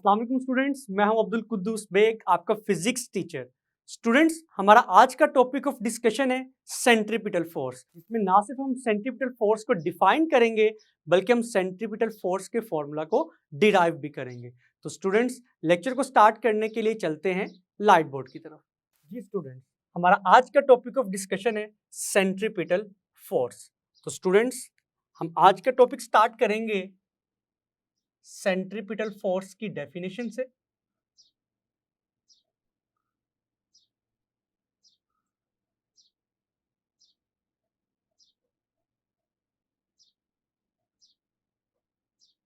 अस्सलाम वालेकुम स्टूडेंट्स, मैं हूं अब्दुल कुद्दूस बेग, आपका फिजिक्स टीचर। स्टूडेंट्स, हमारा आज का टॉपिक ऑफ डिस्कशन है सेंट्रीपिटल फोर्स, जिसमें ना सिर्फ हम सेंट्रीपिटल फोर्स को डिफाइन करेंगे बल्कि हम सेंट्रीपिटल फोर्स के फॉर्मूला को डिराइव भी करेंगे। तो स्टूडेंट्स, लेक्चर को स्टार्ट करने के लिए चलते हैं लाइट बोर्ड की तरफ। जी स्टूडेंट्स, हमारा आज का टॉपिक ऑफ डिस्कशन है सेंट्रीपिटल फोर्स। तो स्टूडेंट्स, हम आज का टॉपिक स्टार्ट करेंगे सेंट्रीपिटल फोर्स की डेफिनेशन से।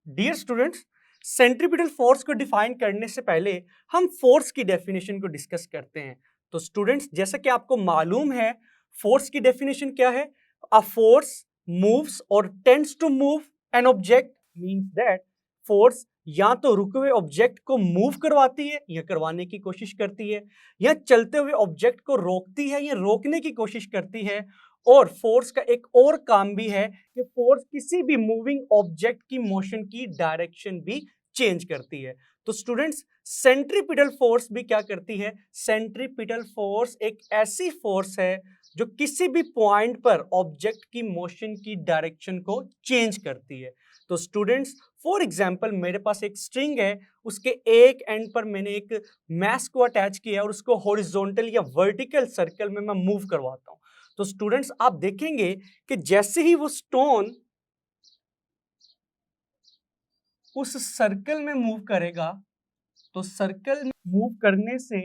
डियर स्टूडेंट्स, सेंट्रीपिटल फोर्स को डिफाइन करने से पहले हम फोर्स की डेफिनेशन को डिस्कस करते हैं। तो स्टूडेंट्स, जैसा कि आपको मालूम है, फोर्स की डेफिनेशन क्या है? अ फोर्स मूव्स और tends to move an object means that force या तो रुके हुए ऑब्जेक्ट को मूव करवाती है या करवाने की कोशिश करती है, या चलते हुए ऑब्जेक्ट को रोकती है या रोकने की कोशिश करती है। और फोर्स का एक और काम भी है कि फोर्स किसी भी मूविंग ऑब्जेक्ट की मोशन की डायरेक्शन भी चेंज करती है। तो स्टूडेंट्स, सेंट्रीपिटल फोर्स भी क्या करती है? सेंट्रीपिटल फोर्स एक ऐसी फोर्स है जो किसी भी पॉइंट पर ऑब्जेक्ट की मोशन की डायरेक्शन को चेंज करती है। तो स्टूडेंट्स, फॉर एग्जांपल मेरे पास एक स्ट्रिंग है, उसके एक एंड पर मैंने एक मैस को अटैच किया और उसको हॉरिजॉन्टल या वर्टिकल सर्कल में मैं मूव करवाता हूं। तो स्टूडेंट्स, आप देखेंगे कि जैसे ही वो स्टोन उस सर्कल में मूव करेगा, तो सर्कल में मूव करने से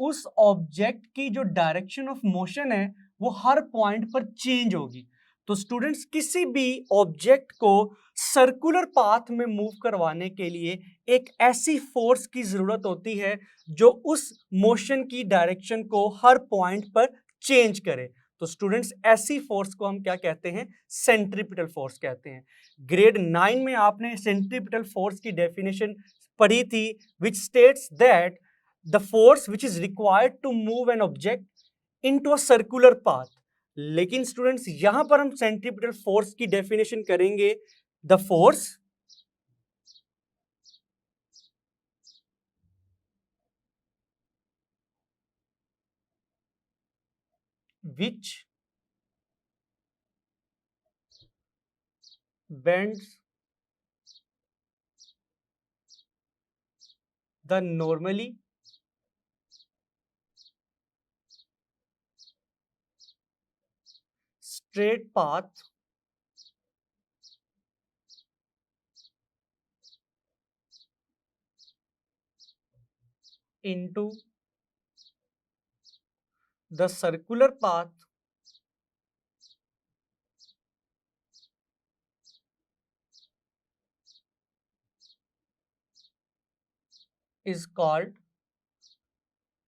उस ऑब्जेक्ट की जो डायरेक्शन ऑफ मोशन है वो हर पॉइंट पर चेंज होगी। तो स्टूडेंट्स, किसी भी ऑब्जेक्ट को सर्कुलर पाथ में मूव करवाने के लिए एक ऐसी फोर्स की जरूरत होती है जो उस मोशन की डायरेक्शन को हर पॉइंट पर चेंज करे। तो स्टूडेंट्स, ऐसी फोर्स को हम क्या कहते हैं? सेंट्रीपिटल फोर्स कहते हैं। ग्रेड 9 में आपने सेंट्रीपिटल फोर्स की डेफिनेशन पढ़ी थी, which states that the force which is required to move an object into a circular path। लेकिन स्टूडेंट्स, यहां पर हम सेंट्रीपिटल फोर्स की डेफिनेशन करेंगे, the force which bends the normally straight path into the circular path is called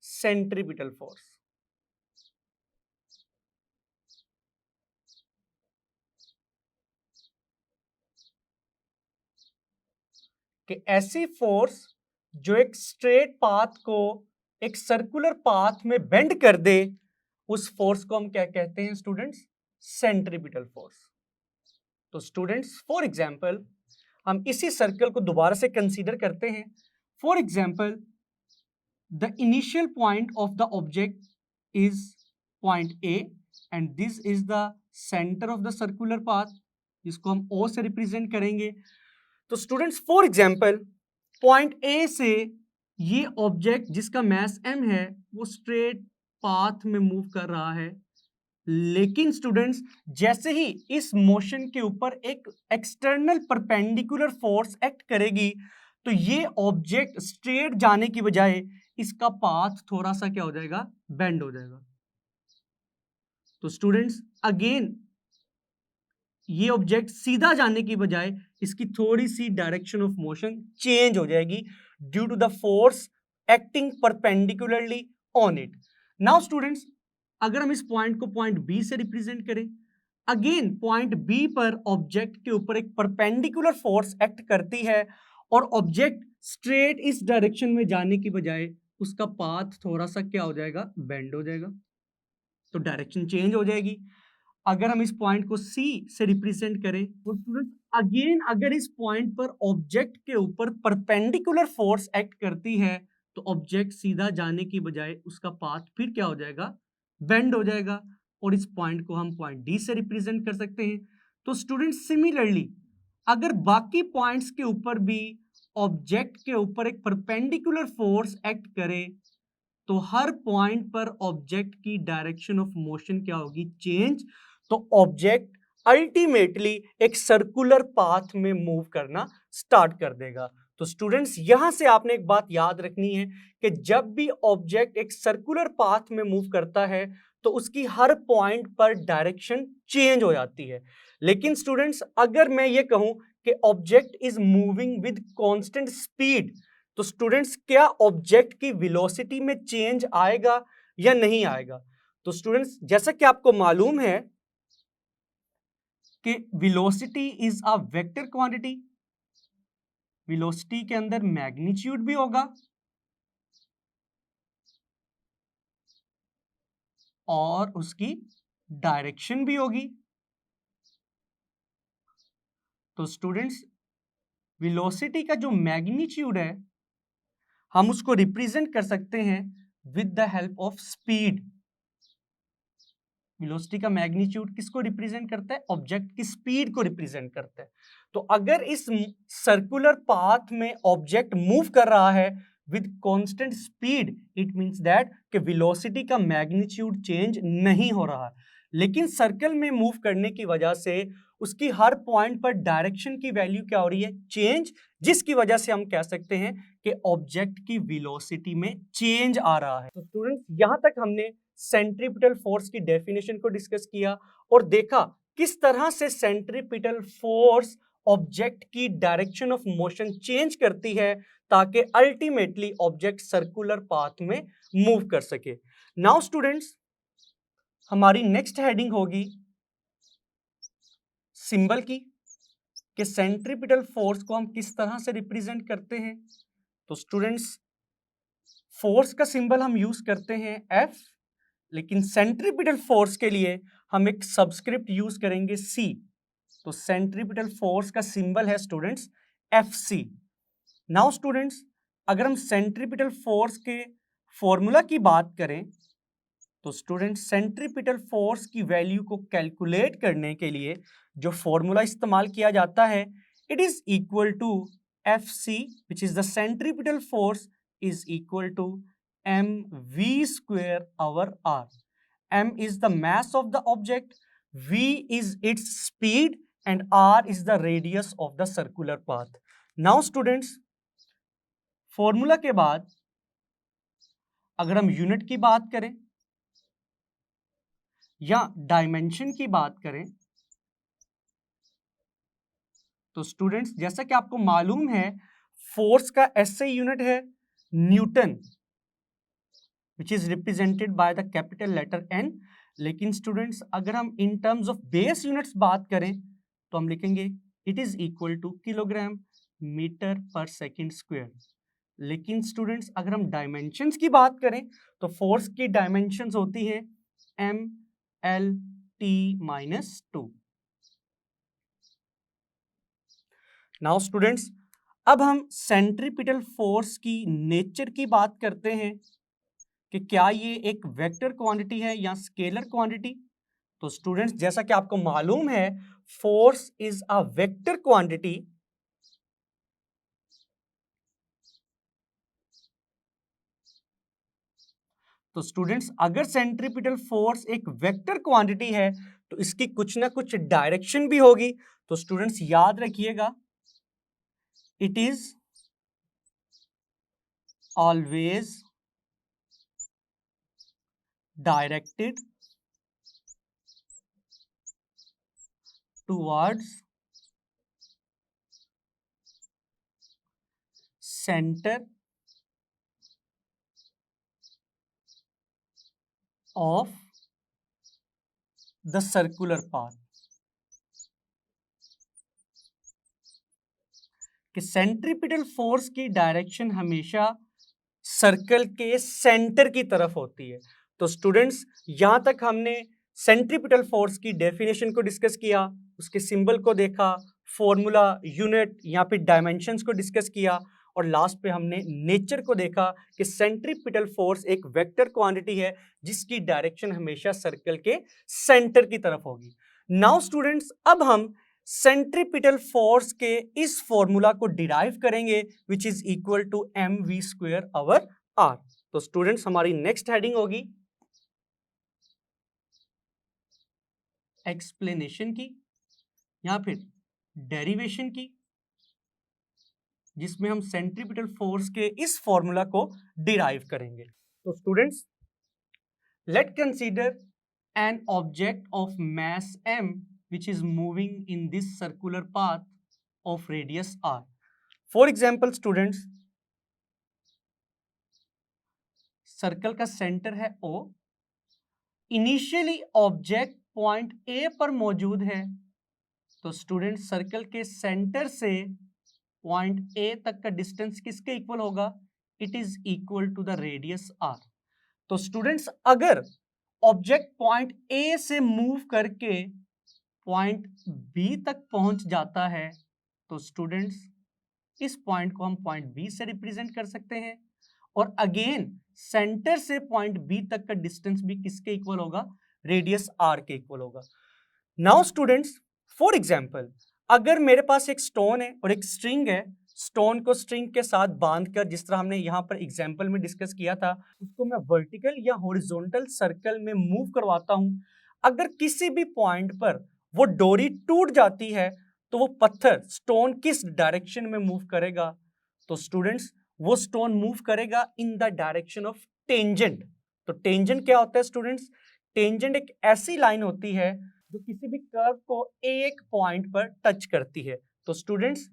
centripetal force। कि ऐसी force जो एक स्ट्रेट पाथ को एक सर्कुलर पाथ में बेंड कर दे, उस फोर्स को हम क्या कहते हैं स्टूडेंट्स? Centripetal force. तो स्टूडेंट्स, फॉर एग्जांपल हम इसी सर्कल को दोबारा से कंसीडर करते हैं। For example, the initial point of the object is point A and this is the centre of the circular path, जिसको हम ओ से रिप्रेजेंट करेंगे। तो students, for example point A से ये ऑब्जेक्ट जिसका मास m है वो स्ट्रेट पाथ में मूव कर रहा है, लेकिन स्टूडेंट्स, जैसे ही इस मोशन के ऊपर एक एक्सटर्नल परपेंडिकुलर फोर्स एक्ट करेगी, तो ये ऑब्जेक्ट स्ट्रेट जाने की बजाय इसका पाथ थोड़ा सा क्या हो जाएगा? बेंड हो जाएगा। तो स्टूडेंट्स, अगेन ये ऑब्जेक्ट सीधा जाने की बजाय इसकी थोड़ी सी डायरेक्शन ऑफ मोशन चेंज हो जाएगी due to the force acting perpendicularly on it. Now students, अगर हम इस पॉइंट को पॉइंट बी से रिप्रेजेंट करें, अगेन पॉइंट बी पर ऑब्जेक्ट के ऊपर एक परपेंडिकुलर फोर्स एक्ट करती है और ऑब्जेक्ट स्ट्रेट इस डायरेक्शन में जाने की बजाय उसका पाथ थोड़ा सा क्या हो जाएगा? बेंड हो जाएगा। तो डायरेक्शन चेंज हो जाएगी। अगर हम इस पॉइंट को C से रिप्रेजेंट करें तो स्टूडेंट अगेन अगर इस पॉइंट पर ऑब्जेक्ट के ऊपर परपेंडिकुलर फोर्स एक्ट करती है तो ऑब्जेक्ट सीधा जाने की बजाय उसका पाथ फिर क्या हो जाएगा, बेंड हो जाएगा, और इस पॉइंट को हम पॉइंट D से रिप्रेजेंट कर सकते हैं। तो स्टूडेंट सिमिलरली अगर बाकी पॉइंट्स के ऊपर भी ऑब्जेक्ट के ऊपर एक परपेंडिकुलर फोर्स एक्ट करे तो हर पॉइंट पर ऑब्जेक्ट की डायरेक्शन ऑफ मोशन क्या होगी, चेंज। तो ऑब्जेक्ट अल्टीमेटली एक सर्कुलर पाथ में मूव करना स्टार्ट कर देगा। तो स्टूडेंट्स यहां से आपने एक बात याद रखनी है कि जब भी ऑब्जेक्ट एक सर्कुलर पाथ में मूव करता है तो उसकी हर पॉइंट पर डायरेक्शन चेंज हो जाती है। लेकिन स्टूडेंट्स अगर मैं ये कहूं कि object is moving with constant speed तो स्टूडेंट्स क्या ऑब्जेक्ट की वेलोसिटी में चेंज आएगा या नहीं आएगा? तो स्टूडेंट्स जैसा कि आपको मालूम है कि velocity is a vector quantity, velocity के अंदर मैग्नीट्यूड भी होगा और उसकी डायरेक्शन भी होगी। तो स्टूडेंट्स वेलोसिटी का जो मैग्नीट्यूड है हम उसको रिप्रेजेंट कर सकते हैं with the help of speed. Velocity का मैग्नीट्यूड किसको रिप्रेजेंट करता है, ऑब्जेक्ट की स्पीड को रिप्रेजेंट करता है। तो अगर इस सर्कुलर पाथ में ऑब्जेक्ट मूव कर रहा है with constant speed it means that कि वेलोसिटी का मैग्नीट्यूड चेंज नहीं हो रहा है, लेकिन सर्कल में मूव करने की वजह से उसकी हर पॉइंट पर डायरेक्शन की वैल्यू क्या हो रही है, चेंज, जिसकी वजह से हम कह सकते हैं कि ऑब्जेक्ट की वेलोसिटी में चेंज आ रहा है। तो स्टूडेंट्स यहां तक हमने सेंट्रीपिटल फोर्स की डेफिनेशन को डिस्कस किया और देखा किस तरह से सेंट्रीपिटल फोर्स ऑब्जेक्ट की डायरेक्शन ऑफ मोशन चेंज करती है ताकि अल्टीमेटली ऑब्जेक्ट सर्कुलर पाथ में मूव कर सके। नाउ स्टूडेंट्स हमारी नेक्स्ट हेडिंग होगी सिंबल की, कि सेंट्रीपिटल फोर्स को हम किस तरह से रिप्रेजेंट करते हैं। तो स्टूडेंट्स फोर्स का सिंबल हम यूज करते हैं F, लेकिन सेंट्रीपिटल फोर्स के लिए हम एक सबस्क्रिप्ट यूज करेंगे C। तो सेंट्रीपिटल फोर्स का सिंबल है स्टूडेंट्स FC। नाउ स्टूडेंट्स अगर हम सेंट्रीपिटल फोर्स के फॉर्मूला की बात करें तो स्टूडेंट्स सेंट्रीपिटल फोर्स की वैल्यू को कैलकुलेट करने के लिए जो फॉर्मूला इस्तेमाल किया जाता है it is equal to FC which is the centripetal force is equal to mv square over r. M is the mass of the object, v is its speed and r is the radius of the circular path. Now students formula के बाद अगर हम unit की बात करें या dimension की बात करें तो स्टूडेंट्स जैसा कि आपको मालूम है फोर्स का SI यूनिट है newton which is represented by the capital letter N। लेकिन स्टूडेंट्स अगर हम in terms of base units बात करें तो हम लिखेंगे it is equal to kilogram metre per second square. लेकिन स्टूडेंट्स अगर हम डायमेंशंस की बात करें तो फोर्स की डायमेंशंस होती हैं MLT-2। नाउ स्टूडेंट्स अब हम सेंट्रीपिटल फोर्स की नेचर की बात करते हैं कि क्या ये एक वेक्टर क्वांटिटी है या स्केलर क्वांटिटी। तो स्टूडेंट्स जैसा कि आपको मालूम है force is a vector quantity. तो स्टूडेंट्स अगर सेंट्रीपिटल फोर्स एक वेक्टर क्वांटिटी है तो इसकी कुछ ना कुछ डायरेक्शन भी होगी। तो स्टूडेंट्स याद रखिएगा it is always directed towards centre of the circular path. कि सेंट्रीपिटल फोर्स की डायरेक्शन हमेशा सर्कल के सेंटर की तरफ होती है। तो स्टूडेंट्स यहां तक हमने सेंट्रीपिटल फोर्स की डेफिनेशन को डिस्कस किया, उसके सिंबल को देखा, फॉर्मूला, यूनिट या फिर डायमेंशंस को डिस्कस किया, और लास्ट पे हमने नेचर को देखा कि सेंट्रीपिटल फोर्स एक वेक्टर क्वांटिटी है जिसकी डायरेक्शन हमेशा सर्कल के सेंटर की तरफ होगी। नाउ स्टूडेंट्स, अब हम सेंट्रीपिटल फोर्स के इस फॉर्मूला को डिराइव करेंगे which is equal to mv² over r। तो स्टूडेंट्स, हमारी नेक्स्ट हेडिंग होगी एक्सप्लेनेशन की या फिर डेरिवेशन की, जिसमें हम सेंट्रीपिटल फोर्स के इस फॉर्मूला को डिराइव करेंगे। तो students, late consider an object of mass m which is moving in this circular path of radius r. For example students, circle का सेंटर है O, initially object point A पर मौजूद है। तो स्टूडेंट, सर्कल के centre से point A तक का डिस्टेंस किसके इक्वल होगा? It is equal to the radius r। तो स्टूडेंट्स, अगर ऑब्जेक्ट पॉइंट A से मूव करके पॉइंट B तक पहुंच जाता है, तो स्टूडेंट्स इस पॉइंट को हम पॉइंट B से रिप्रेजेंट कर सकते हैं, और अगेन सेंटर से पॉइंट B तक का डिस्टेंस भी किसके इक्वल होगा? रेडियस r के इक्वल होगा। नाउ स्टूडेंट्स, फॉर एग्जांपल, अगर मेरे पास एक स्टोन है और एक स्ट्रिंग है, स्टोन को स्ट्रिंग के साथ बांधकर, जिस तरह हमने यहाँ पर एग्जांपल में डिस्कस किया था, उसको मैं वर्टिकल या हॉरिजॉन्टल सर्कल में मूव करवाता हूं। अगर किसी भी पॉइंट पर वो डोरी टूट जाती है तो वो पत्थर, स्टोन किस डायरेक्शन में मूव करेगा? तो स्टूडेंट्स, वो स्टोन मूव करेगा इन द डायरेक्शन ऑफ टेंजेंट। तो टेंजेंट क्या होता है स्टूडेंट्स? टेंजेंट एक ऐसी लाइन होती है जो किसी भी कर्व को एक पॉइंट पर टच करती है। तो स्टूडेंट्स,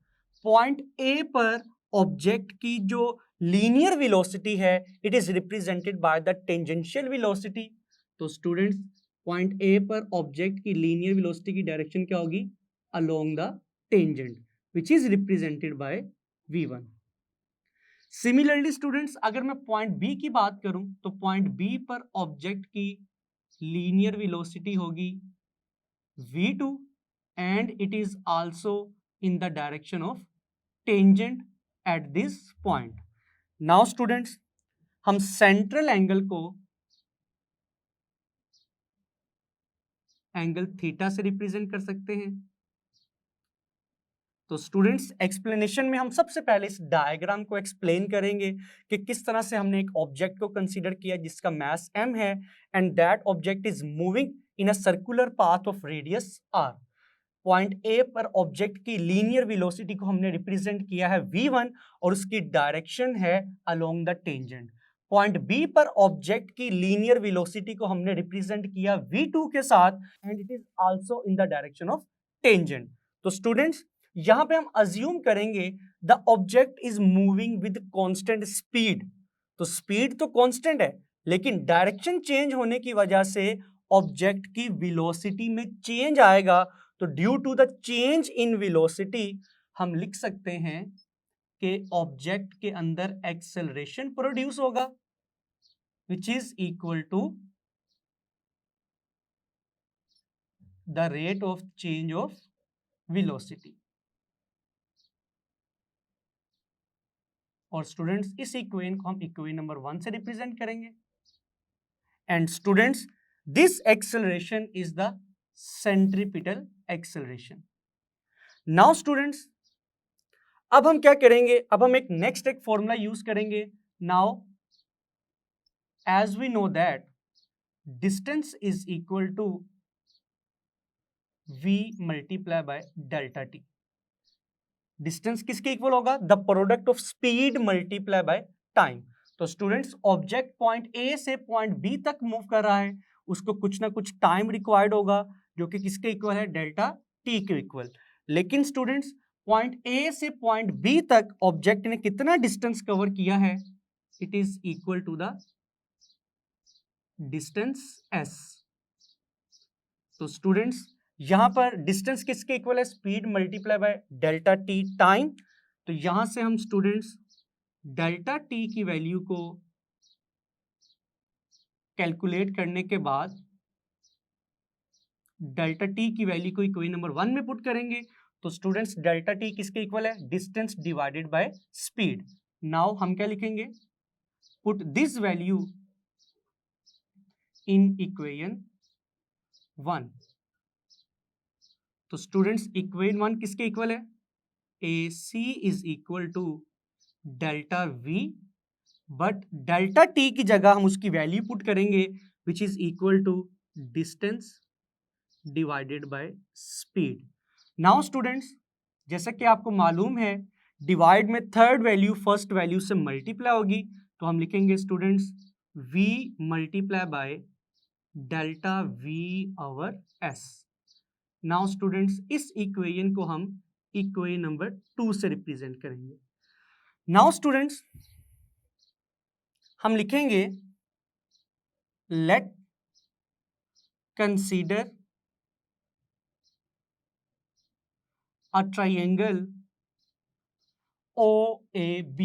पॉइंट ए पर ऑब्जेक्ट की जो लीनियर वेलोसिटी है, it is represented by the tangential velocity. तो स्टूडेंट्स, पॉइंट ए पर ऑब्जेक्ट की लीनियर वेलोसिटी की डायरेक्शन क्या होगी? Along the tangent, which is represented bye v1। Similarly students, अगर मैं पॉइंट बी की बात करूं, तो पॉइंट बी पर ऑब्जेक्ट की लीनियर वेलोसिटी होगी v2 and it is also in the direction of tangent at this point. Now students, हम सेंट्रल एंगल को एंगल थीटा से रिप्रेजेंट कर सकते हैं। तो स्टूडेंट्स, एक्सप्लेनेशन में हम सबसे पहले इस डायग्राम को एक्सप्लेन करेंगे कि किस तरह से हमने एक ऑब्जेक्ट को कंसीडर किया जिसका मास m है, and that object is moving in a circular path of radius r। Point A पर ऑब्जेक्ट की लीनियर वेलोसिटी को हमने रिप्रेजेंट किया है v1 और उसकी डायरेक्शन है along the tangent. Point B पर ऑब्जेक्ट की लीनियर वेलोसिटी को हमने रिप्रेजेंट किया v2 के साथ, and it is also in the direction of tangent. तो स्टूडेंट्स, यहां पे हम अज्यूम करेंगे the object is moving with constant speed. तो स्पीड तो कांस्टेंट है, लेकिन डायरेक्शन चेंज होने की वजह से ऑब्जेक्ट की वेलोसिटी में चेंज आएगा। तो due to the change in velocity हम लिख सकते हैं कि ऑब्जेक्ट के अंदर एक्सेलरेशन प्रोड्यूस होगा which is equal to the rate of change of velocity. और स्टूडेंट्स, इस इक्वेशन को हम इक्वेशन नंबर 1 से रिप्रेजेंट करेंगे। And students, this acceleration is the centripetal acceleration. Now students, अब हम क्या करेंगे? अब हम एक नेक्स्ट एक फॉर्मूला यूज करेंगे। Now as we know that distance is equal to v multiply by delta T. Distance किसके इक्वल होगा? The product of speed multiply by time. तो स्टूडेंट्स, ऑब्जेक्ट पॉइंट ए से पॉइंट बी तक move कर रहा है, उसको कुछ ना कुछ टाइम रिक्वायर्ड होगा जो कि किसके इक्वल है? डेल्टा टी के इक्वल। लेकिन स्टूडेंट्स, पॉइंट ए से पॉइंट बी तक ऑब्जेक्ट ने कितना डिस्टेंस कवर किया है? It is equal to the distance s। तो स्टूडेंट्स, यहां पर डिस्टेंस किसके इक्वल है? Speed multiply by delta T time. तो यहां से हम स्टूडेंट्स डेल्टा टी की वैल्यू को कैलकुलेट करने के बाद डेल्टा टी की वैल्यू को इक्वेशन नंबर 1 में पुट करेंगे तो स्टूडेंट्स डेल्टा टी किसके इक्वल है, distance divided by speed. Now हम क्या लिखेंगे, put this value in equation 1। तो स्टूडेंट्स इक्वेशन 1 किसके इक्वल है, A C is equal to delta V, but delta T की जगह हम उसकी वैल्यू पुट करेंगे which is equal to distance divided by speed. Now students जैसा कि आपको मालूम है डिवाइड में थर्ड वैल्यू फर्स्ट वैल्यू से मल्टीप्लाई होगी, तो हम लिखेंगे students v multiply by delta V over S. Now students इस इक्वेशन को हम इक्वेशन नंबर 2 से रिप्रेजेंट करेंगे। नाउ स्टूडेंट्स हम लिखेंगे let consider a triangle OAB।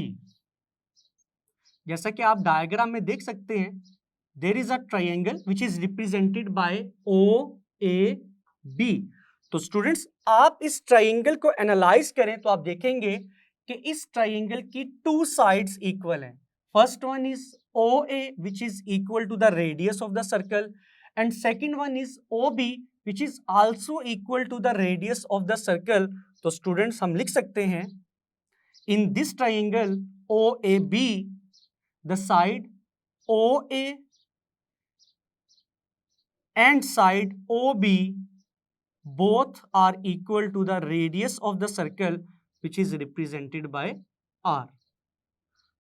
जैसा कि आप डायग्राम में देख सकते हैं there is a triangle which is represented by OAB। तो स्टूडेंट्स आप इस ट्रायंगल को एनालाइज करें तो आप देखेंगे कि इस ट्रायंगल की 2 साइड्स इक्वल हैं। First one is OA which is equal to the radius of the circle and second one is OB which is also equal to the radius of the circle। तो students हम लिख सकते हैं in this triangle OAB the side OA and side OB both are equal to the radius of the circle which is represented by R।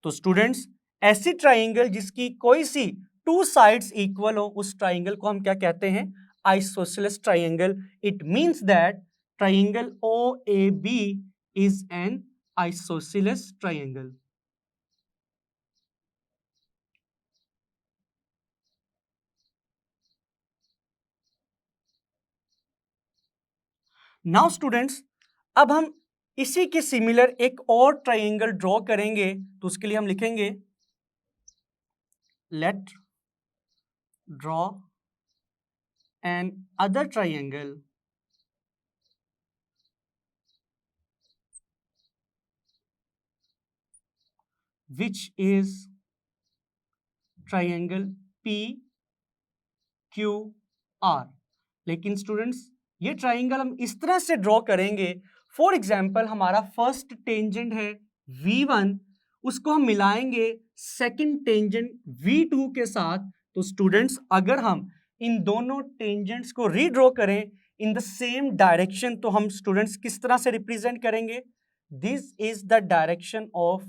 तो students ऐसी triangle जिसकी कोई सी 2 sides equal हो उस ट्राइंगल को हम क्या कहते हैं, isosceles triangle. It means that triangle OAB is an isosceles triangle. Now students अब हम इसी के सिमिलर एक और ट्राइंगल ड्रॉ करेंगे, तो उसके लिए हम लिखेंगे let draw another triangle which is triangle PQR। लेकिन स्टूडेंट्स ये ट्राइंगल हम इस तरह से ड्रॉ करेंगे, फॉर एग्जाम्पल हमारा फर्स्ट टेंजेंट है V1, उसको हम मिलाएंगे सेकंड टेंजेंट V2 के साथ। तो स्टूडेंट्स अगर हम इन दोनों टेंजेंट्स को रीड्रॉ करें इन द सेम डायरेक्शन तो हम स्टूडेंट्स किस तरह से रिप्रेजेंट करेंगे, this is the direction of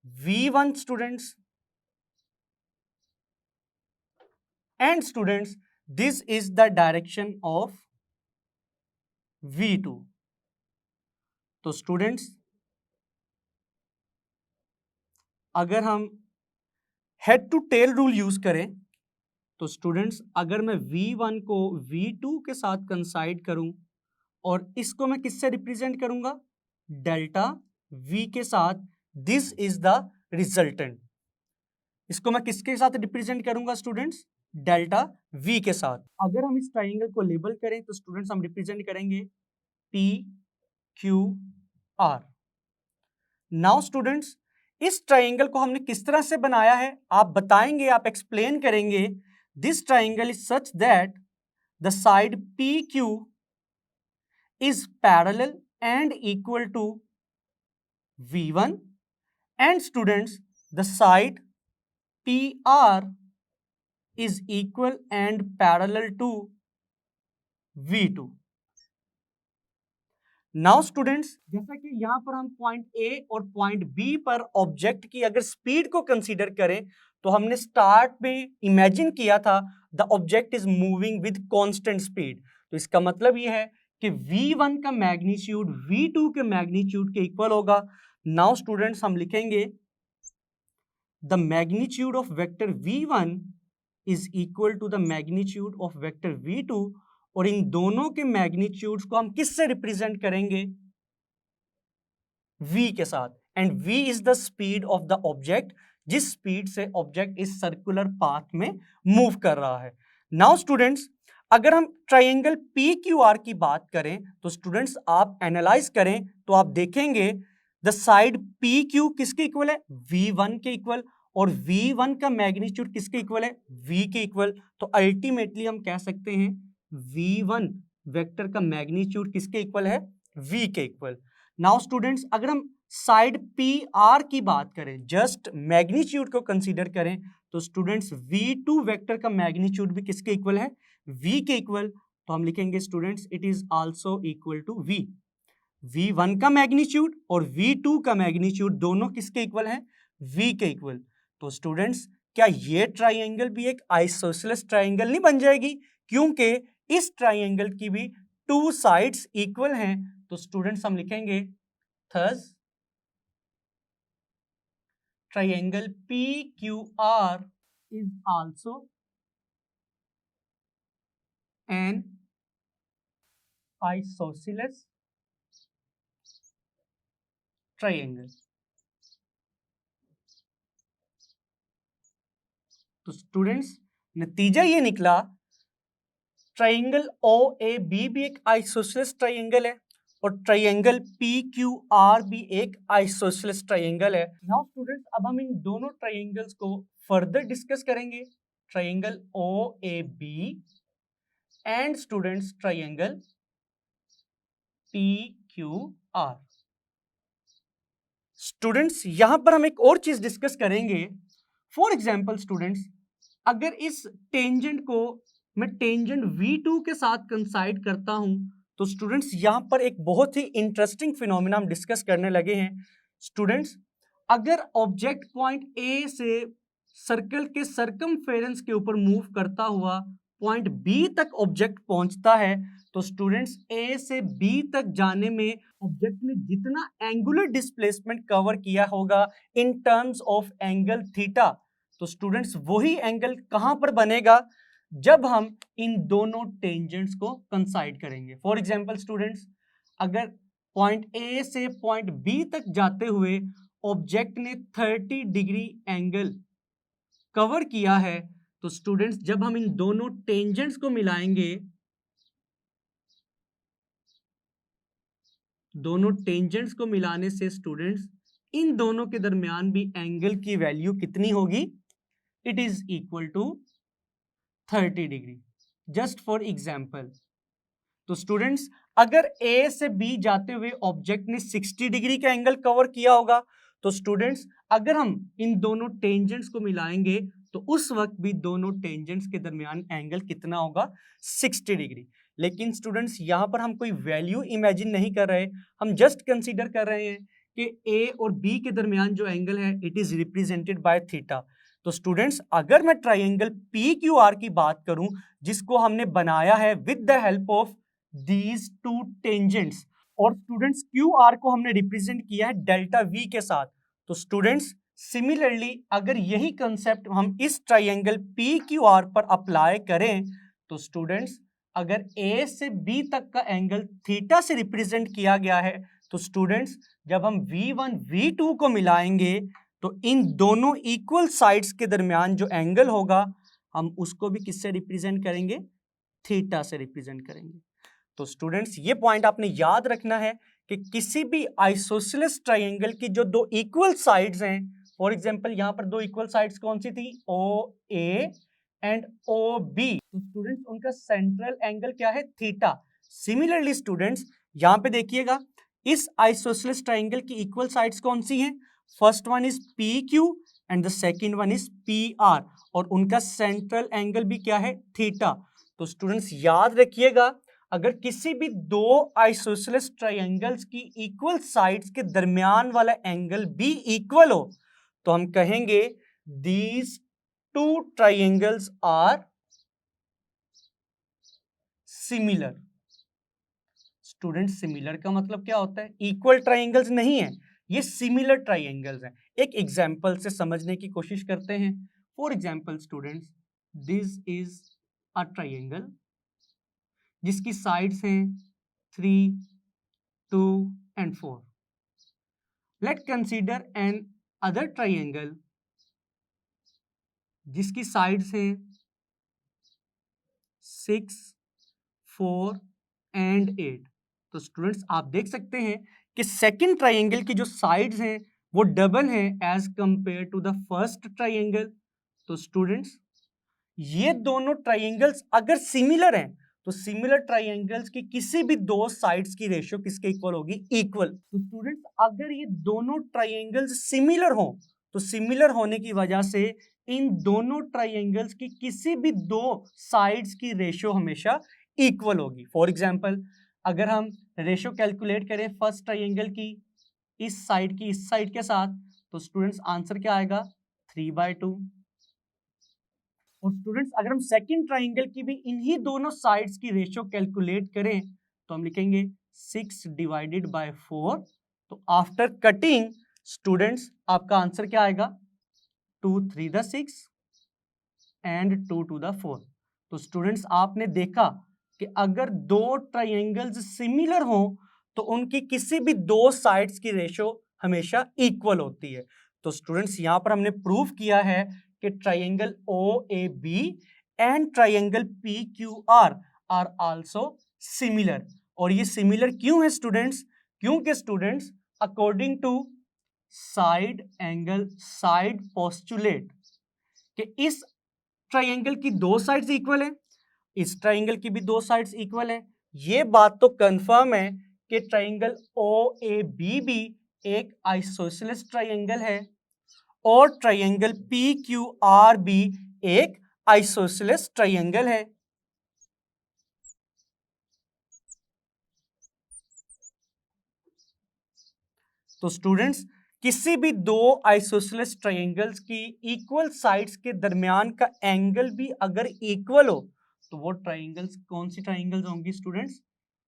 V1 students and students this is the direction of V2। तो स्टूडेंट्स अगर हम head to tail rule use करें तो स्टूडेंट्स अगर मैं V1 को V2 के साथ कंसाइड करूं और इसको मैं किससे रिप्रेजेंट करूंगा, डेल्टा V के साथ, दिस इज द रिजल्टेंट। इसको मैं किसके साथ रिप्रेजेंट करूंगा स्टूडेंट्स, डेल्टा V के साथ। अगर हम इस ट्राइंगल को लेबल करें तो स्टूडेंट्स हम रिप्रेजेंट करेंगे PQR। नाउ स्टूडेंट्स इस ट्राइंगल को हमने किस तरह से बनाया है आप बताएंगे, आप एक्सप्लेन करेंगे। This triangle is such that the side PQ is parallel and equal to V1 and students the side PR is equal and parallel to V2। Now students जैसा कि यहां पर हम पॉइंट A और पॉइंट B पर object की अगर speed को कंसीडर करें तो हमने स्टार्ट में इमेजिन किया था the object is moving with constant speed. तो इसका मतलब ये है कि V1 का मैग्नीट्यूड V2 के मैग्नीट्यूड के इक्वल होगा। नाउ स्टूडेंट्स हम लिखेंगे the magnitude of vector V1 is equal to the magnitude of vector V2 और इन दोनों के मैग्नीट्यूड्स को हम किससे रिप्रेजेंट करेंगे, V के साथ। And V is the speed of the object, जिस स्पीड से ऑब्जेक्ट इस सर्कुलर पाथ में मूव कर रहा है। नाउ स्टूडेंट्स अगर हम ट्राइंगल पी क्यू आर की बात करें तो स्टूडेंट्स आप एनालाइज करें तो आप देखेंगे द साइड पी क्यू किसके इक्वल है, V1 के इक्वल, और V1 का मैग्नीट्यूड किसके इक्वल है, V के इक्वल। तो अल्टीमेटली हम कह सकते हैं V1 वेक्टर का मैग्नीट्यूड किसके इक्वल है, V के इक्वल। नाउ स्टूडेंट्स अगर हम साइड पी आर की बात करें, जस्ट मैग्नीट्यूड को कंसीडर करें, तो स्टूडेंट्स V2 वेक्टर का मैग्नीट्यूड भी किसके इक्वल है, V के इक्वल। तो हम लिखेंगे students it is also equal to V। V1 का मैग्नीट्यूड और V2 का मैग्नीट्यूड दोनों किसके इक्वल हैं, V के इक्वल। तो स्टूडेंट्स क्या ये ट्राइंगल भी एक आइसोसेलेस ट्राइंगल नहीं बन जाएगी, क्योंकि इस ट्राइंगल की भी टू साइड्स इक्वल हैं। तो स्टूडेंट्स हम लिखेंगे thus triangle PQR is also an isosceles triangle. तो स्टूडेंट्स नतीजा ये निकला ट्राइंगल OAB भी एक आइसोसेलेस ट्राइंगल है और ट्राइंगल PQR भी एक आइसोसेलेस ट्राइंगल है। नाउ स्टूडेंट्स अब हम इन दोनों ट्राइंगल्स को फर्दर डिस्कस करेंगे, triangle OAB and students triangle PQR। Students यहां पर हम एक और चीज डिस्कस करेंगे। फॉर एग्जाम्पल स्टूडेंट्स अगर इस टेंजेंट को मैं टेंजेंट V2 के साथ कंसाइड करता हूं, तो स्टूडेंट्स यहां पर एक बहुत ही इंटरेस्टिंग फिनोमिना हम डिस्कस करने लगे हैं। स्टूडेंट्स अगर ऑब्जेक्ट पॉइंट A से सर्कल के सर्कमफेरेंस के ऊपर मूव करता हुआ पॉइंट B तक ऑब्जेक्ट पहुंचता है, तो स्टूडेंट्स A से B तक जाने में ऑब्जेक्ट ने जितना एंगुलर डिस्प्लेसमेंट कवर किया होगा इन टर्म्स ऑफ एंगल थीटा, तो स्टूडेंट्स वही एंगल कहां पर बनेगा, जब हम इन दोनों टेंजेंट्स को कंसाइड करेंगे। फॉर एग्जांपल स्टूडेंट्स अगर पॉइंट A से पॉइंट B तक जाते हुए ऑब्जेक्ट ने 30 डिग्री एंगल कवर किया है, तो स्टूडेंट्स जब हम इन दोनों टेंजेंट्स को मिलाएंगे, दोनों टेंजेंट्स को मिलाने से स्टूडेंट्स इन दोनों के दरमियान भी एंगल की वैल्यू कितनी होगी, it is equal to 30 degree. Just for example तो स्टूडेंट्स अगर A से B जाते हुए ऑब्जेक्ट ने 60 डिग्री का एंगल कवर किया होगा, तो स्टूडेंट्स अगर हम इन दोनों टेंजेंट्स को मिलाएंगे तो उस वक्त भी दोनों टेंजेंट्स के दरमियान एंगल कितना होगा, 60 डिग्री। लेकिन स्टूडेंट्स यहां पर हम कोई वैल्यू इमेजिन नहीं कर रहे, हम जस्ट कंसीडर कर रहे हैं कि A और B के दरमियान जो एंगल है it is represented by theta. तो स्टूडेंट्स अगर मैं ट्राइंगल PQR की बात करूं जिसको हमने बनाया है with the help of these two tangents, और स्टूडेंट्स QR को हमने रिप्रेजेंट किया है डेल्टा V के साथ। तो स्टूडेंट्स सिमिलरली अगर यही कंसेप्ट हम इस ट्राइंगल PQR पर अप्लाई करें, तो स्टूडेंट्स अगर A से B तक का एंगल थीटा से रिप्रेजेंट किया गया है, तो स्टूडेंट्स जब हम V1 V2 को मिलाएंगे तो इन दोनों इक्वल साइड्स के दरमियान जो एंगल होगा हम उसको भी किससे रिप्रेजेंट करेंगे, थीटा से रिप्रेजेंट करेंगे। तो स्टूडेंट्स ये पॉइंट आपने याद रखना है कि किसी भी आइसोसेलेस ट्राइंगल की जो दो इक्वल साइड्स हैं, फॉर एग्जांपल यहां पर दो इक्वल साइड्स कौन सी थी, OA एंड OB, तो स्टूडेंट्स उनका सेंट्रल एंगल क्या है, थीटा। सिमिलरली स्टूडेंट्स यहां पे देखिएगा इस आइसोसेलेस ट्राइंगल की इक्वल साइड्स कौन सी हैं, first one is PQ and the second one is PR, और उनका सेंट्रल एंगल भी क्या है, थीटा। तो स्टूडेंट्स याद रखिएगा अगर किसी भी दो आइसोसेलेस ट्राइंगल्स की इक्वल साइड्स के दरमियान वाला एंगल भी इक्वल हो, तो हम कहेंगे these two triangles are similar. Student similar का मतलब क्या होता है, इक्वल ट्राइंगल्स नहीं है, ये सिमिलर ट्राइंगल्स हैं। एक एग्जांपल से समझने की कोशिश करते हैं। For example students this is a triangle जिसकी साइड्स हैं 3, 2 and 4. Let's consider an other triangle जिसकी साइड्स हैं 6, 4 एंड 8। तो स्टूडेंट्स आप देख सकते हैं कि सेकंड ट्राइंगल की जो साइड्स हैं वो डबल हैं as compare to the first triangle. तो स्टूडेंट्स ये दोनों ट्राइंगल्स अगर सिमिलर हैं तो सिमिलर ट्राइंगल्स की किसी भी दो साइड्स की रेशियो किसके इक्वल होगी? इक्वल। तो स्टूडेंट्स अगर ये दोनों ट्राइंगल्स सिमिलर हो तो सिमिलर होने की वजह से इन दोनों ट्राइंगल्स की किसी भी दो साइड्स की रेशियो हमेशा इक्वल होगी। फॉर एग्जांपल अगर हम रेशियो कैलकुलेट करें फर्स्ट ट्राइंगल की इस साइड के साथ तो स्टूडेंट्स आंसर क्या आएगा? 3/2। और स्टूडेंट्स अगर हम सेकंड ट्राइंगल की भी इन्हीं दोनों साइड्स की रेशियो कैलकुलेट करें तो हम लिखेंगे 6/4। तो आफ्टर कटिंग स्टूडेंट्स आपका आंसर क्या आएगा? 2 3 द 6 एंड 2 2 द 4। तो स्टूडेंट्स आपने देखा कि अगर दो ट्राइंगल्स सिमिलर हो तो उनकी किसी भी दो साइड्स की रेशियो हमेशा इक्वल होती है। तो स्टूडेंट्स यहां पर हमने प्रूव किया है कि triangle OAB and triangle PQR are also similar. और ये सिमिलर क्यों है स्टूडेंट्स? क्योंकि students according to side angle side postulate कि इस ट्राइंगल की दो साइड्स इक्वल है, इस ट्राइंगल की भी दो साइड्स इक्वल है। ये बात तो कंफर्म है कि ट्राइंगल OAB भी एक आइसोसेलेस ट्राइंगल है और ट्राइंगल PQR भी एक आइसोसेलेस ट्राइंगल है। तो स्टूडेंट्स किसी भी दो आइसोसेलेस ट्राइंगल्स की इक्वल साइड्स के दरमियान का एंगल भी अगर इक्वल हो तो वो ट्राइंगल्स कौन सी ट्राइंगल्स होंगी स्टूडेंट्स?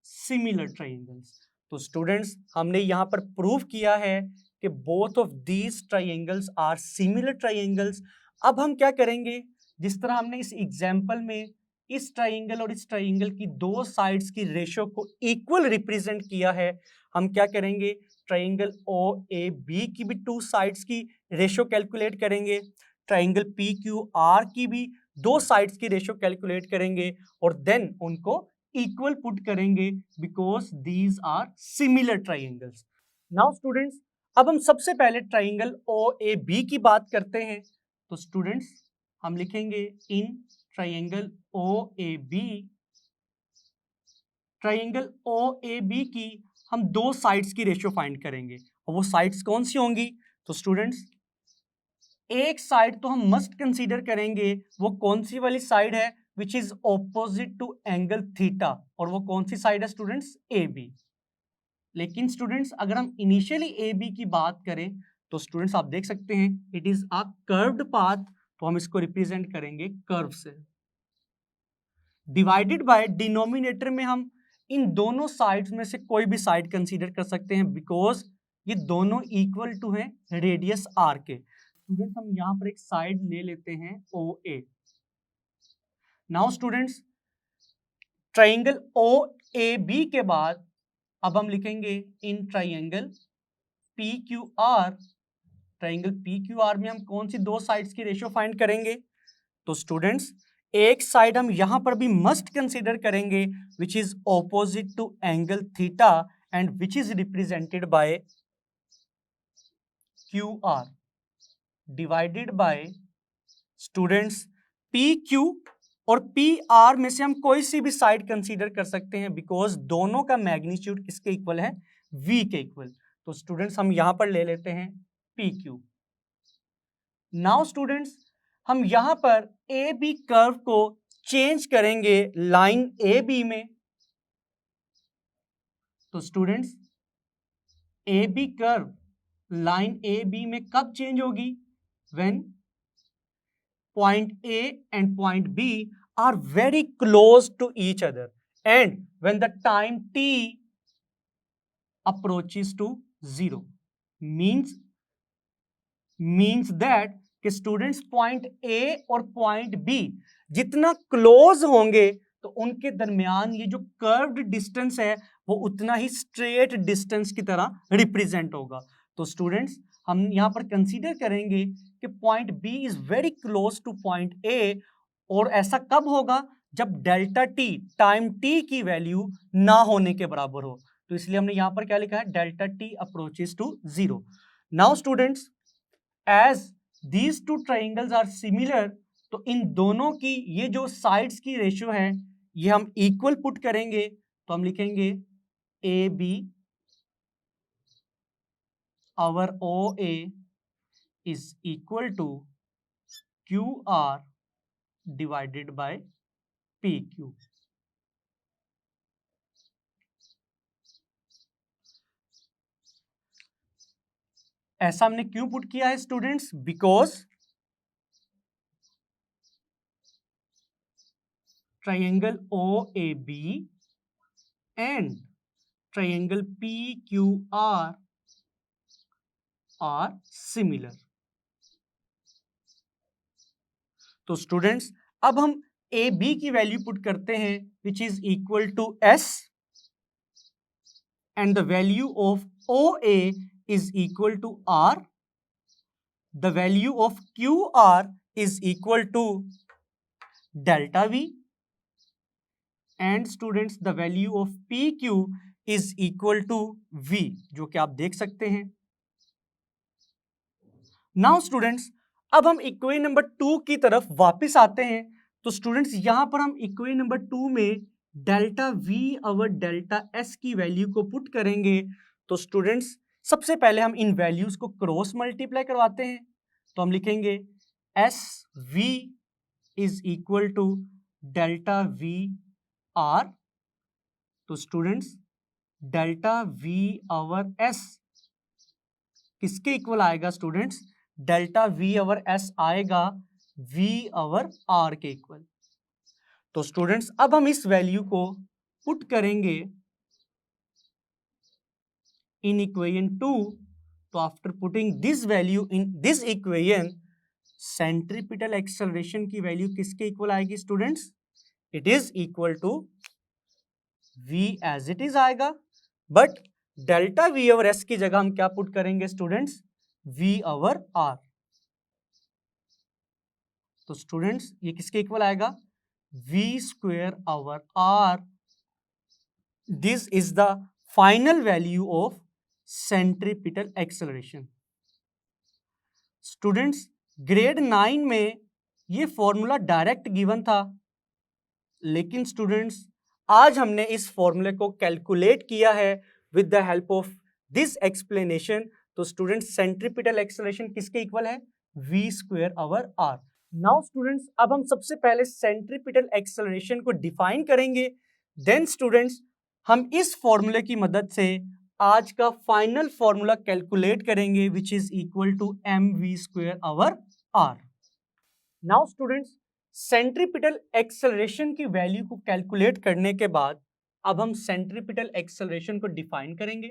Similar triangles. तो स्टूडेंट्स हमने यहां पर प्रूव किया है कि both of these triangles are similar triangles. अब हम क्या करेंगे, जिस तरह हमने इस एग्जांपल में इस ट्राइंगल और इस ट्राइंगल की दो साइड्स की रेशियो को इक्वल रिप्रेजेंट किया है, हम क्या करेंगे ट्राइंगल OAB की भी टू साइड्स की रेशियो कैलकुलेट करेंगे, ट्राइंगल PQR की भी दो साइड्स की रेशियो कैलकुलेट करेंगे और देन उनको इक्वल पुट करेंगे because these are similar triangles. Now students अब हम सबसे पहले ट्राइंगल OAB की बात करते हैं। तो स्टूडेंट्स हम लिखेंगे इन ट्राइंगल OAB की हम दो साइड्स की रेशियो फाइंड करेंगे और वो साइड्स कौन सी होंगी? तो स्टूडेंट्स एक साइड तो हम मस्ट कंसीडर करेंगे, वो कौन सी वाली साइड है? Which is opposite to angle theta, और वो कौन सी साइड है स्टूडेंट्स? AB। लेकिन स्टूडेंट्स अगर हम इनिशियली AB की बात करें तो स्टूडेंट्स आप देख सकते हैं it is a curved path, तो हम इसको रिप्रेजेंट करेंगे कर्व से। डिवाइडेड बाय डिनोमिनेटर में हम इन दोनों साइड्स में से कोई भी साइड कंसीडर कर सकते हैं बिकॉज ये दोनों इक्वल टू हैं रेडियस R के। स्टूडेंट्स हम यहां पर एक साइड ले लेते हैं OA। Now students triangle OAB के बाद अब हम लिखेंगे in triangle PQR। Triangle PQR में हम कौन सी दो साइड्स की रेशियो फाइंड करेंगे? तो स्टूडेंट्स एक साइड हम यहां पर भी मस्ट कंसीडर करेंगे which is opposite to angle theta and which is represented by QR divided by students PQ और PR में से हम कोई सी भी साइड कंसीडर कर सकते हैं बिकॉज दोनों का मैग्नीट्यूड किसके इक्वल है? V के इक्वल। तो स्टूडेंट्स हम यहां पर ले लेते हैं PQ। नाउ स्टूडेंट्स हम यहां पर AB कर्व को चेंज करेंगे लाइन AB में। तो students AB curve line AB में कब चेंज होगी? When point A and point B are very close to each other and when the time t approaches to 0 means that कि students point A और point B जितना close होंगे तो उनके दरमियान ये जो कर्व्ड डिस्टेंस है वो उतना ही स्ट्रेट डिस्टेंस की तरह रिप्रेजेंट होगा। तो स्टूडेंट्स हम यहां पर कंसीडर करेंगे कि point B is very close two point A और ऐसा कब होगा? जब डेल्टा टी टाइम टी की वैल्यू ना होने के बराबर हो। तो इसलिए हमने यहां पर क्या लिखा है, delta T approaches to 0। Now students, as these two triangles are similar, तो इन दोनों की ये जो साइड्स की रेशियो है ये हम इक्वल पुट करेंगे। तो हम लिखेंगे A B, over O A is equal to Q R divided by P Q. ऐसा हमने क्यों पुट किया है students, because triangle O A B and triangle PQR are similar। तो स्टूडेंट्स अब हम ए बी की वैल्यू पुट करते हैं which is equal to S and the value of O A is equal to R, the value of Q R is equal to delta we and students the value of P Q is equal to V, जो कि आप देख सकते हैं। Now students अब हम equation number 2 की तरफ वापस आते हैं। तो स्टूडेंट्स यहां पर हम इक्वेशन नंबर 2 में डेल्टा वी और डेल्टा एस की वैल्यू को पुट करेंगे। तो स्टूडेंट्स सबसे पहले हम इन वैल्यूज को क्रॉस मल्टीप्लाई करवाते हैं। तो हम लिखेंगे S V is equal to delta V R. तो स्टूडेंट्स डेल्टा वी और एस किसके इक्वल आएगा students, delta V over S आएगा वी ओवर आर के इक्वल। तो स्टूडेंट्स अब हम इस वैल्यू को पुट करेंगे इन इक्वेशन 2। तो after putting this value in this equation, centripetal acceleration की वैल्यू किसके इक्वल आएगी students, it is equal to v as it is आएगा, but delta v over s की जगह हम क्या पुट करेंगे स्टूडेंट्स, v ओवर r। तो स्टूडेंट्स ये किसके इक्वल आएगा, v square over r। This is the final value of centripetal acceleration. Students grade 9 में ये फॉर्मूला डायरेक्ट गिवन था, लेकिन स्टूडेंट्स आज हमने इस फॉर्मूले को कैलकुलेट किया है with the help of this explanation. तो स्टूडेंट्स सेंट्रीपिटल एक्सेलरेशन किसके इक्वल है, v square over r। Now students अब हम सबसे पहले सेंट्रीपिटल एक्सेलरेशन को डिफाइन करेंगे, देन स्टूडेंट्स हम इस फॉर्मूले की मदद से आज का फाइनल फॉर्मूला कैलकुलेट करेंगे which is equal to mv square over r। Now students centripetal acceleration की वैल्यू को कैलकुलेट करने के बाद अब हम सेंट्रीपिटल एक्सेलरेशन को डिफाइन करेंगे।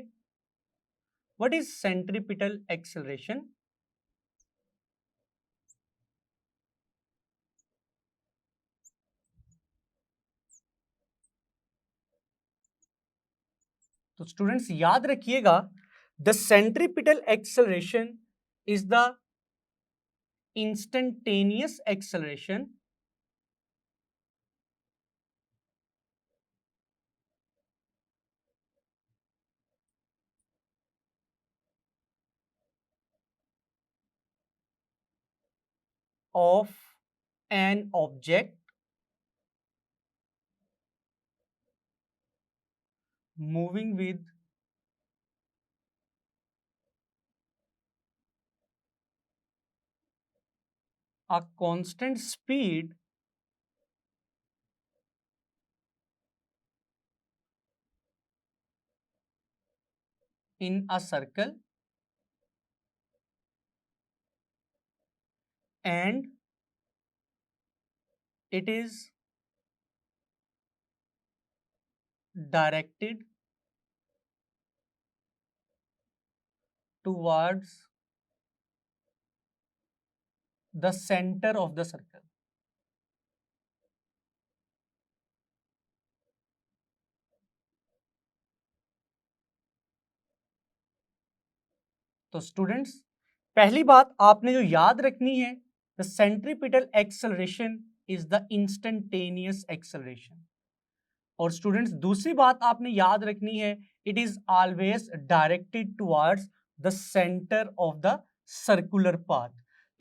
व्हाट इज सेंट्रीपिटल एक्सेलरेशन, तो स्टूडेंट्स याद रखिएगा the centripetal acceleration is the instantaneous acceleration of an object moving with a constant speed in a circle and it is directed towards the center of the circle। तो students पहली बात आपने जो याद रखनी है, the centripetal acceleration is the instantaneous acceleration. और students दूसरी बात आपने याद रखनी है, it is always directed towards the centre of the circular path.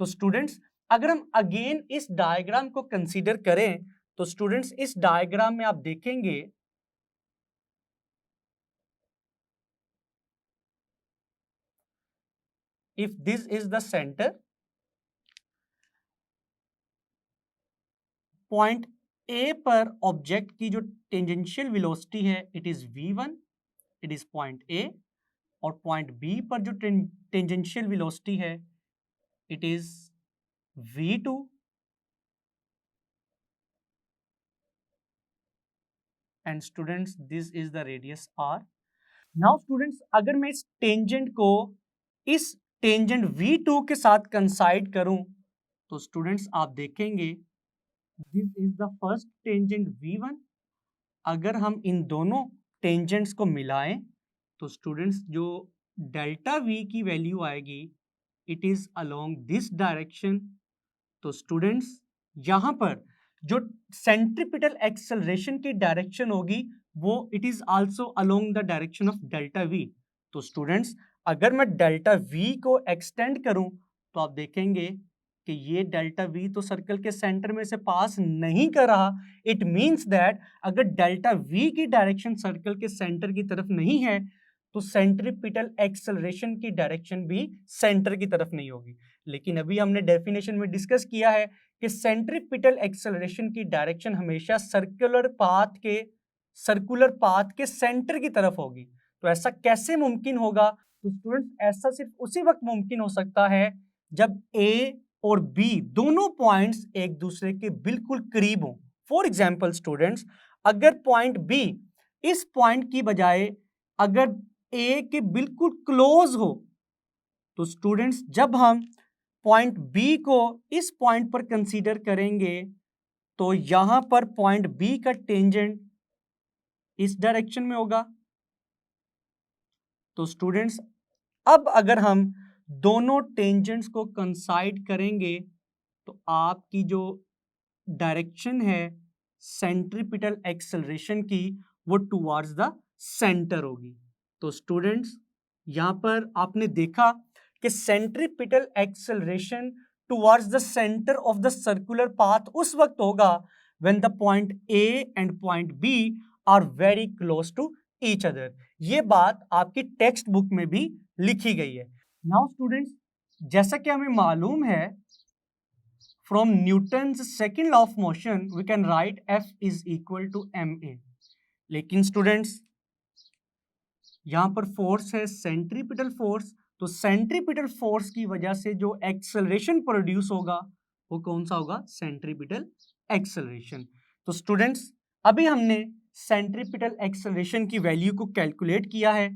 तो स्टूडेंट्स अगर हम अगेन इस डायग्राम को कंसीडर करें तो स्टूडेंट्स इस डायग्राम में आप देखेंगे if this is the centre, point A पर ऑब्जेक्ट की जो टेंजेंशियल वेलोसिटी है it is v1, it is point A, और पॉइंट बी पर जो टेंजेंशियल वेलोसिटी है it is v2, and students this is the radius r। Now students अगर मैं इस टेंजेंट को इस टेंजेंट v2 के साथ कंसाइड करूं तो स्टूडेंट्स आप देखेंगे this is the first tangent v1। अगर हम इन दोनों टेंजेंट्स को मिलाएं तो स्टूडेंट्स जो डेल्टा v की वैल्यू आएगी it is along this direction. तो स्टूडेंट्स यहां पर जो सेंट्रीपिटल एक्सेलरेशन की डायरेक्शन होगी वो it is also along the direction of delta v। तो स्टूडेंट्स अगर मैं डेल्टा v को एक्सटेंड करूं तो आप देखेंगे कि ये डेल्टा v तो सर्कल के सेंटर में से पास नहीं कर रहा। इट मींस दैट अगर डेल्टा v की डायरेक्शन सर्कल के सेंटर की तरफ नहीं है तो सेंट्रीपिटल एक्सेलरेशन की डायरेक्शन भी सेंटर की तरफ नहीं होगी। लेकिन अभी हमने डेफिनेशन में डिस्कस किया है कि सेंट्रीपिटल एक्सेलरेशन की डायरेक्शन हमेशा सर्कुलर पाथ के सेंटर की तरफ होगी। तो ऐसा कैसे मुमकिन होगा? तो स्टूडेंट्स ऐसा सिर्फ उसी वक्त मुमकिन हो सकता है जब ए और बी दोनों पॉइंट्स एक दूसरे के बिल्कुल करीब हों। फॉर एग्जाम्पल स्टूडेंट्स अगर पॉइंट बी इस पॉइंट की बजाय अगर ए के बिल्कुल क्लोज हो तो स्टूडेंट्स जब हम पॉइंट बी को इस पॉइंट पर कंसीडर करेंगे तो यहां पर पॉइंट बी का टेंजेंट इस डायरेक्शन में होगा। तो स्टूडेंट्स अब अगर हम दोनों टेंजेंट्स को कंसाइड करेंगे तो आपकी जो डायरेक्शन है सेंट्रीपिटल एक्सेलरेशन की वो टुवर्ड्स द सेंटर होगी। तो स्टूडेंट्स यहां पर आपने देखा कि centripetal acceleration towards the centre of the circular path उस वक्त होगा when the point A and point B are very close to each other. ये बात आपकी टेक्स्ट बुक में भी लिखी गई है। नाउ स्टूडेंट्स जैसा कि हमें मालूम है from Newton's second law of motion we can write F is equal to ma। लेकिन स्टूडेंट्स यहां पर फोर्स है सेंट्रीपिटल फोर्स, तो सेंट्रीपिटल फोर्स की वजह से जो एक्सेलरेशन प्रोड्यूस होगा वो कौन सा होगा? Centripetal acceleration. तो स्टूडेंट्स अभी हमने सेंट्रीपिटल एक्सेलरेशन की वैल्यू को कैलकुलेट किया है।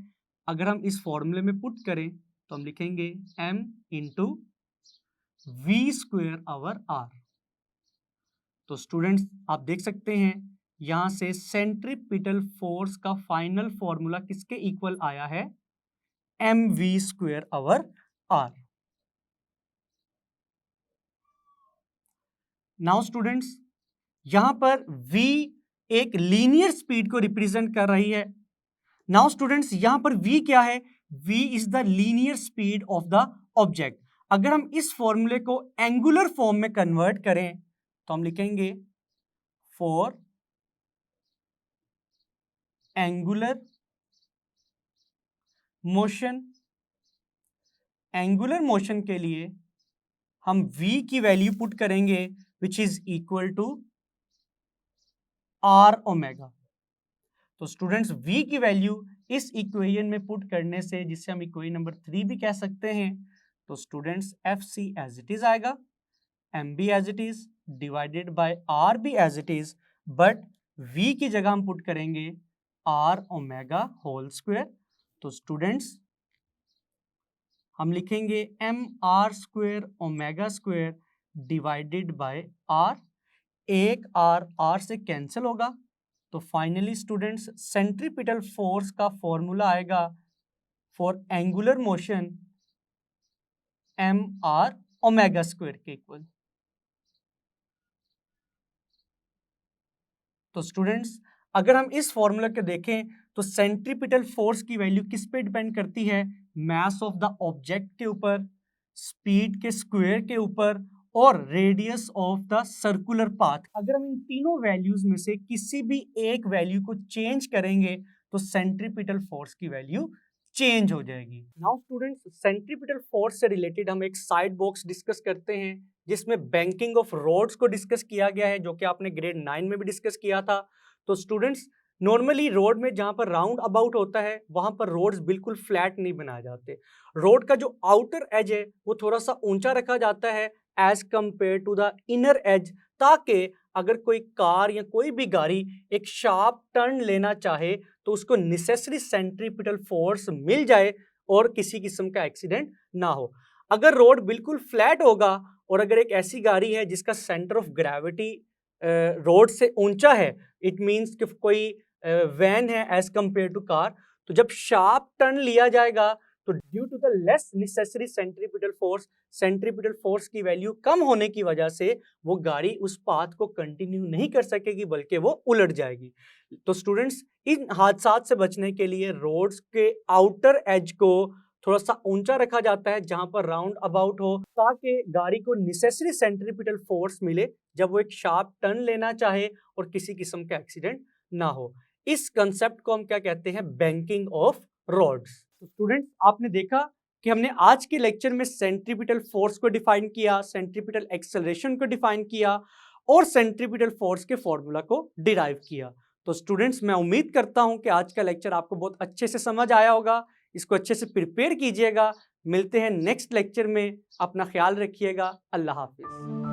अगर हम इस फॉर्मूले में पुट करें तो हम लिखेंगे m into v square over r। तो स्टूडेंट्स आप देख सकते हैं यहां से सेंट्रीपिटल फोर्स का फाइनल फॉर्मूला किसके इक्वल आया है? mv square over r। Now students यहां पर v एक लीनियर स्पीड को रिप्रेजेंट कर रही है। नाउ स्टूडेंट्स यहां पर v क्या है? v is the linear speed of the object. अगर हम इस फॉर्मूले को एंगुलर फॉर्म में कन्वर्ट करें तो हम लिखेंगे for angular motion, angular motion के लिए हम v की वैल्यू पुट करेंगे which is equal to r omega. तो स्टूडेंट्स v की वैल्यू इस इक्वेशन में पुट करने से जिसे हम इक्वेशन नंबर 3 भी कह सकते हैं, तो students fc as it is आएगा, mb as it is divided by r भी as it is, but v की जगह हम पुट करेंगे r ओमेगा होल स्क्वायर। तो स्टूडेंट्स हम लिखेंगे M R square omega square divided by R, एक आर से कैंसिल होगा। तो फाइनली स्टूडेंट्स सेंट्रीपिटल फोर्स का फॉर्मूला आएगा for angular motion M R omega square के इक्वल। तो स्टूडेंट्स अगर हम इस फॉर्मूला को देखें तो सेंट्रीपिटल फोर्स की वैल्यू किस पे डिपेंड करती है? मास ऑफ द ऑब्जेक्ट के ऊपर, स्पीड के स्क्वायर के ऊपर और radius of the circular path. अगर हम इन तीनों वैल्यूज में से किसी भी एक वैल्यू को चेंज करेंगे तो सेंट्रीपिटल फोर्स की वैल्यू चेंज हो जाएगी। नाउ स्टूडेंट्स सेंट्रीपिटल फोर्स से रिलेटेड हम एक साइड बॉक्स डिस्कस करते हैं जिसमें बैंकिंग ऑफ रोड्स को डिस्कस किया गया है, जो कि आपने ग्रेड 9 में भी डिस्कस किया था। तो स्टूडेंट्स नॉर्मली रोड में जहां पर राउंड अबाउट होता है वहां पर रोड्स बिल्कुल फ्लैट नहीं बनाए जाते। रोड का जो आउटर एज है वो थोड़ा सा ऊंचा रखा जाता है as compare to the inner edge, ताकि अगर कोई कार या कोई भी गाड़ी एक शार्प टर्न लेना चाहे तो उसको नेसेसरी सेंट्रीपिटल फोर्स मिल जाए और किसी किस्म का एक्सीडेंट ना हो। अगर रोड बिल्कुल फ्लैट होगा और अगर एक ऐसी गाड़ी है जिसका सेंटर ऑफ ग्रेविटी रोड से ऊंचा है, इट मींस कि कोई वैन है एज कंपेयर टू कार, तो जब शार्प टर्न लिया जाएगा तो due to the less necessary centripetal force की वैल्यू कम होने की वजह से वो गाड़ी उस पाथ को कंटिन्यू नहीं कर सकेगी बल्कि वो उलट जाएगी। तो स्टूडेंट्स इन हादसा से बचने के लिए रोड्स के आउटर एज को थोड़ा सा ऊंचा रखा जाता है जहां पर राउंड अबाउट हो, ताकि गाड़ी को नेसेसरी सेंट्रीपिटल फोर्स मिले जब वो एक शार्प टर्न लेना चाहे और किसी किस्म का एक्सीडेंट ना हो। इस कंसेप्ट को हम क्या कहते हैं? Banking of roads. तो स्टूडेंट्स आपने देखा कि हमने आज के लेक्चर में सेंट्रीपिटल फोर्स को डिफाइन किया, सेंट्रीपिटल एक्सेलरेशन को डिफाइन किया और सेंट्रीपिटल फोर्स के फॉर्मूला को डिराइव किया। तो स्टूडेंट्स मैं उम्मीद करता हूं कि आज का लेक्चर आपको बहुत अच्छे से समझ आया होगा। इसको अच्छे से प्रिपेयर कीजिएगा। मिलते हैं नेक्स्ट लेक्चर में। अपना ख्याल रखिएगा। अल्लाह हाफिज।